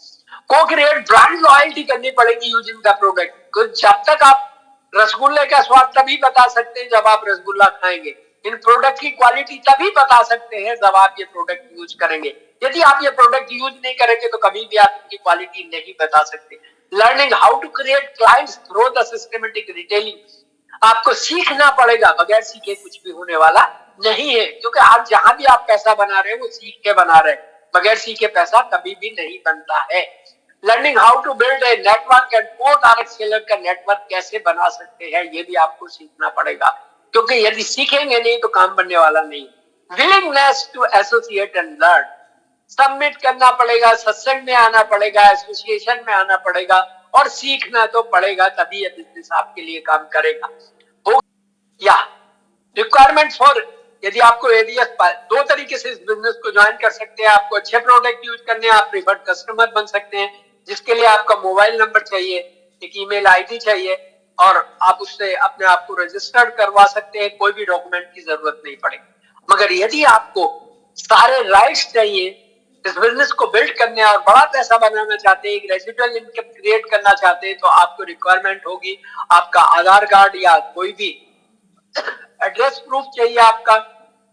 को क्रिएट ब्रांड लॉयल्टी करनी पड़ेगी यूजिंग द प्रोडक्ट। जब तक आप रसगुल्ले का स्वाद तभी बता सकते हैं जब आप रसगुल्ला खाएंगे, इन प्रोडक्ट की क्वालिटी तभी बता सकते हैं जब आप ये प्रोडक्ट यूज करेंगे। यदि आप ये प्रोडक्ट यूज नहीं करेंगे तो कभी भी आप इनकी क्वालिटी नहीं बता सकते। Learning how to create clients through the systematic retailing, आपको सीखना पड़ेगा, बगैर सीखे कुछ भी होने वाला नहीं है, क्योंकि आप जहां भी आप पैसा बना रहे हैं वो सीख के बना रहे हैं, बगैर सीखे पैसा कभी भी नहीं बनता है। Learning how to build a network and को डायरेक्ट सेलर का नेटवर्क कैसे बना सकते हैं ये भी आपको सीखना पड़ेगा, क्योंकि यदि सीखेंगे नहीं तो काम बनने वाला नहीं। Willingness to associate and learn, submit करना पड़ेगा, सत्संग में आना पड़ेगा, एसोसिएशन में आना पड़ेगा और सीखना तो पड़ेगा, तभी ये बिजनेस आपके लिए काम करेगा। या रिक्वायरमेंट फॉर, यदि आपको एडीएस, दो तरीके से इस बिजनेस को ज्वाइन कर सकते हैं। आपको अच्छे प्रोडक्ट यूज करने हैं, आप प्रीफर्ड कस्टमर बन सकते हैं, जिसके लिए आपका मोबाइल नंबर चाहिए, एक ईमेल आईडी चाहिए, और आप उससे अपने आप को रजिस्टर्ड करवा सकते हैं, कोई भी डॉक्यूमेंट की जरूरत नहीं पड़ेगी। मगर यदि आपको सारे राइट्स चाहिए, इस बिजनेस को बिल्ड करने और बड़ा पैसा बनाना चाहते हैं, एक रेजिडुअल इनकम क्रिएट करना चाहते हैं, तो आपको रिक्वायरमेंट होगी आपका आधार कार्ड या कोई भी एड्रेस प्रूफ चाहिए, आपका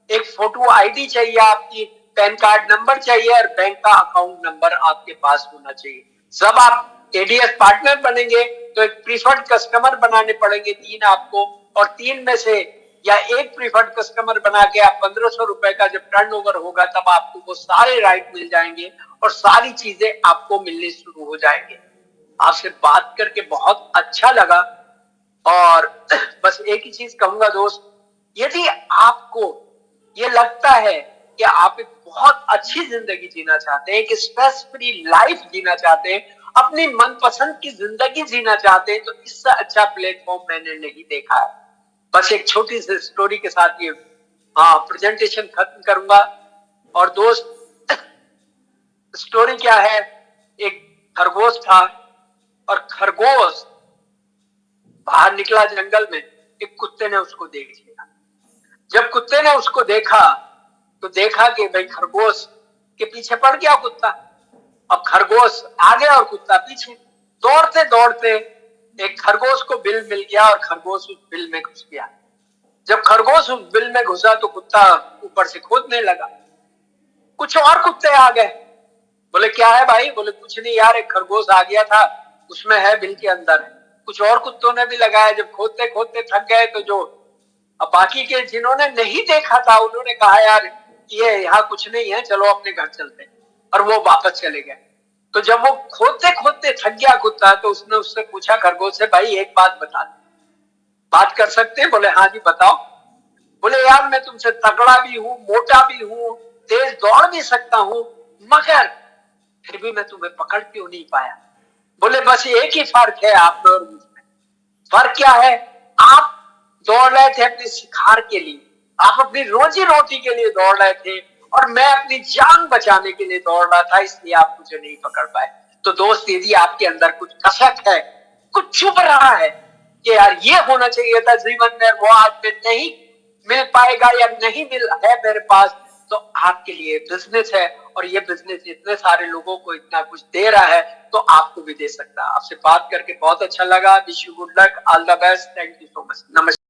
एक फोटो आईडी चाहिए, आपकी पैन कार्ड नंबर चाहिए, और बैंक का अकाउंट नंबर आपके पास होना चाहिए। जब आप एडीएस पार्टनर बनेंगे तो एक प्रीफर्ड कस्टमर बनाने पड़ेंगे 3 आपको, और 3 में से या एक प्रीफर्ड कस्टमर बना के आप 1500 रुपए का जब टर्नओवर होगा तब आपको वो सारे राइट मिल जाएंगे और सारी चीजें आपको मिलनी शुरू हो जाएंगे। आपसे बात करके बहुत अच्छा लगा, और बस एक ही चीज कहूंगा दोस्त, यदि आपको ये लगता है कि आप एक बहुत अच्छी जिंदगी जीना चाहते हैं, एक स्ट्रेस फ्री लाइफ जीना चाहते हैं, अपनी मनपसंद की जिंदगी जीना चाहते हैं, तो इससे अच्छा प्लेटफॉर्म मैंने नहीं देखा है। बस एक छोटी सी स्टोरी के साथ ये प्रेजेंटेशन खत्म करूंगा। और दोस्त, स्टोरी क्या है, एक खरगोश था, और खरगोश बाहर निकला जंगल में, एक कुत्ते ने उसको देख लिया। जब कुत्ते ने उसको देखा तो देखा कि भाई खरगोश के पीछे पड़ गया कुत्ता। अब खरगोश आगे और कुत्ता पीछे, दौड़ते दौड़ते एक खरगोश को बिल मिल गया और खरगोश उस बिल में घुस गया। जब खरगोश उस बिल में घुसा तो कुत्ता ऊपर से खोदने लगा। कुछ और कुत्ते आ गए, बोले क्या है भाई? बोले कुछ नहीं यार, एक खरगोश आ गया था, उसमें है, बिल के अंदर है। कुछ और कुत्तों ने भी लगाया। जब खोदते खोदते थक गए तो जो अब बाकी के जिन्होंने नहीं देखा था उन्होंने कहा यार ये यहाँ कुछ नहीं है, चलो अपने घर चलते हैं, और वो वापस चले गए। तो जब वो खोदते खोदते थक गया कुत्ता तो उसने उससे पूछा खरगोश से, भाई एक बात बता दे, बात कर सकते हैं? बोले हाँ जी बताओ। बोले यार मैं तुमसे तगड़ा भी हूं, मोटा भी हूं, तेज दौड़ भी सकता हूं, मगर फिर भी मैं तुम्हें पकड़ क्यों नहीं पाया? बोले बस एक ही फर्क है आप में और मुझ में। फर्क क्या है? आप दौड़ रहे थे अपने शिकार के लिए, आप अपनी रोजी रोटी के लिए दौड़ रहे थे, और मैं अपनी जान बचाने के लिए दौड़ रहा था, इसलिए आप मुझे नहीं पकड़ पाए। तो दोस्त, यदि आपके अंदर कुछ कसक है, कुछ छुप रहा है कि यार ये होना चाहिए था जीवन में, वो आज में नहीं मिल पाएगा या नहीं मिल है मेरे पास, तो आपके लिए बिजनेस है, और ये बिजनेस इतने सारे लोगों को इतना कुछ दे रहा है, तो आपको भी दे सकता है। आपसे बात करके बहुत अच्छा लगा। Wish you good luck, all the best, thank you so much, नमस्कार।